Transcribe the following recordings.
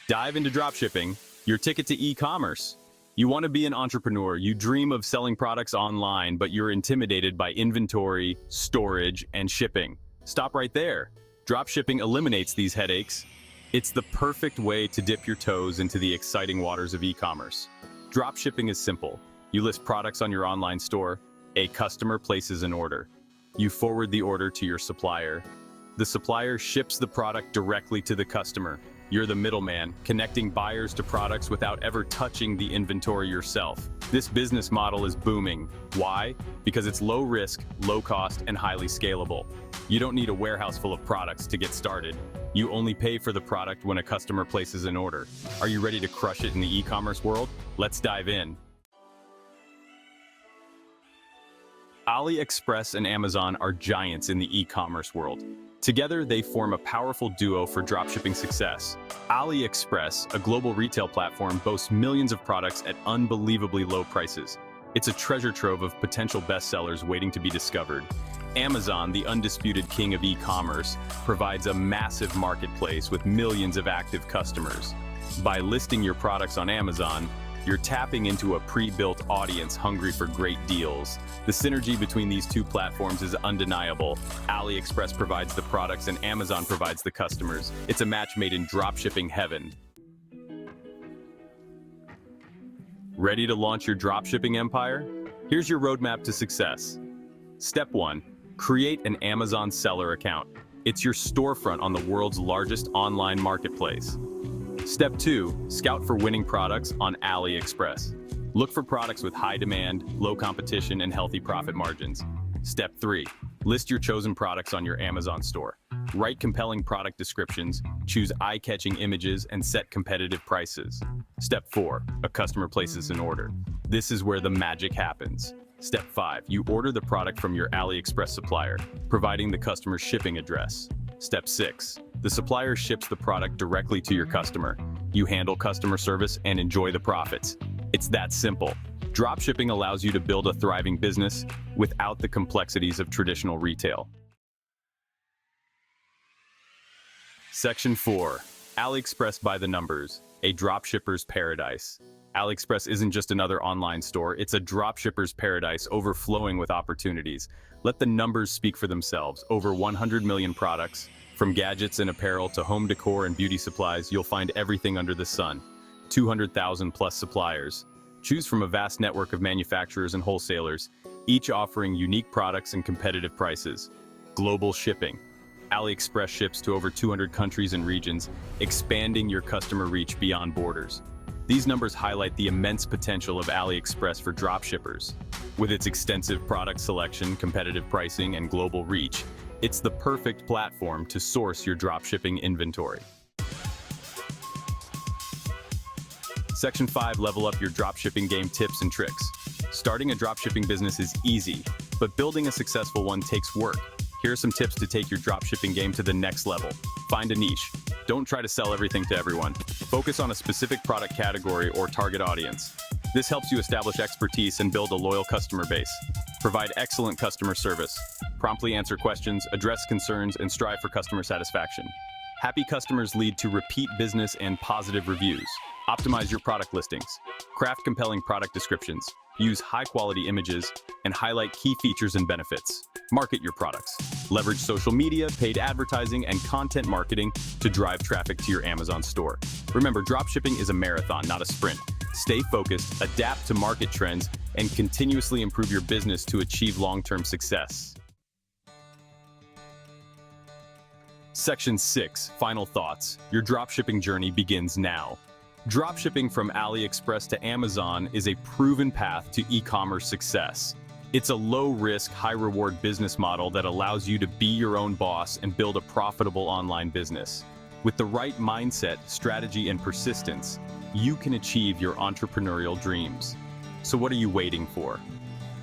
Dive into dropshipping, your ticket to e-commerce. You want to be an entrepreneur. You dream of selling products online, but you're intimidated by inventory, storage, and shipping. Stop right there. Dropshipping eliminates these headaches. It's the perfect way to dip your toes into the exciting waters of e-commerce. Dropshipping is simple. You list products on your online store. A customer places an order. You forward the order to your supplier. The supplier ships the product directly to the customer. You're the middleman, connecting buyers to products without ever touching the inventory yourself. This business model is booming. Why? Because it's low risk, low cost, and highly scalable. You don't need a warehouse full of products to get started. You only pay for the product when a customer places an order. Are you ready to crush it in the e-commerce world? Let's dive in. Aliexpress and Amazon are giants in the e-commerce world. Together, they form a powerful duo for dropshipping success. Aliexpress, a global retail platform, boasts millions of products at unbelievably low prices. It's a treasure trove of potential bestsellers waiting to be discovered. Amazon, the undisputed king of e-commerce, provides a massive marketplace with millions of active customers. By listing your products on Amazon, you're tapping into a pre-built audience hungry for great deals. The synergy between these two platforms is undeniable. Aliexpress provides the products and Amazon provides the customers. It's a match made in dropshipping heaven. Ready to launch your dropshipping empire? Here's your roadmap to success. Step 1. Create an Amazon seller account. It's your storefront on the world's largest online marketplace. Step 2. Scout for winning products on Aliexpress. Look for products with high demand, low competition, and healthy profit margins. Step 3. List your chosen products on your Amazon store. Write compelling product descriptions, choose eye-catching images, and set competitive prices. Step 4. A customer places an order. This is where the magic happens. Step 5. You order the product from your Aliexpress supplier, providing the customer's shipping address. Step 6. The supplier ships the product directly to your customer. You handle customer service and enjoy the profits. It's that simple. Dropshipping allows you to build a thriving business without the complexities of traditional retail. Section 4. Aliexpress by the numbers, a dropshipper's paradise. Aliexpress isn't just another online store, it's a dropshipper's paradise overflowing with opportunities. Let the numbers speak for themselves. Over 100 million products. From gadgets and apparel to home decor and beauty supplies, you'll find everything under the sun. 200,000 plus suppliers. Choose from a vast network of manufacturers and wholesalers, each offering unique products and competitive prices. Global shipping. Aliexpress ships to over 200 countries and regions, expanding your customer reach beyond borders. These numbers highlight the immense potential of Aliexpress for dropshippers. With its extensive product selection, competitive pricing, and global reach, it's the perfect platform to source your dropshipping inventory. Section 5. Level up your dropshipping game tips and tricks. Starting a dropshipping business is easy, but building a successful one takes work. Here are some tips to take your dropshipping game to the next level. Find a niche. Don't try to sell everything to everyone. Focus on a specific product category or target audience. This helps you establish expertise and build a loyal customer base. Provide excellent customer service. Promptly answer questions, address concerns, and strive for customer satisfaction. Happy customers lead to repeat business and positive reviews. Optimize your product listings. Craft compelling product descriptions. Use high-quality images and highlight key features and benefits. Market your products. Leverage social media, paid advertising, and content marketing to drive traffic to your Amazon store. Remember, dropshipping is a marathon, not a sprint. Stay focused, adapt to market trends, and continuously improve your business to achieve long-term success. Section 6. Final thoughts. Your dropshipping journey begins now. Dropshipping from Aliexpress to Amazon is a proven path to e-commerce success. It's a low-risk, high-reward business model that allows you to be your own boss and build a profitable online business. With the right mindset, strategy, and persistence, you can achieve your entrepreneurial dreams. So what are you waiting for?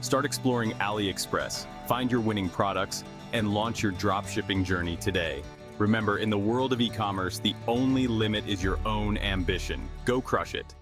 Start exploring Aliexpress, find your winning products, and launch your dropshipping journey today. Remember, in the world of e-commerce, the only limit is your own ambition. Go crush it.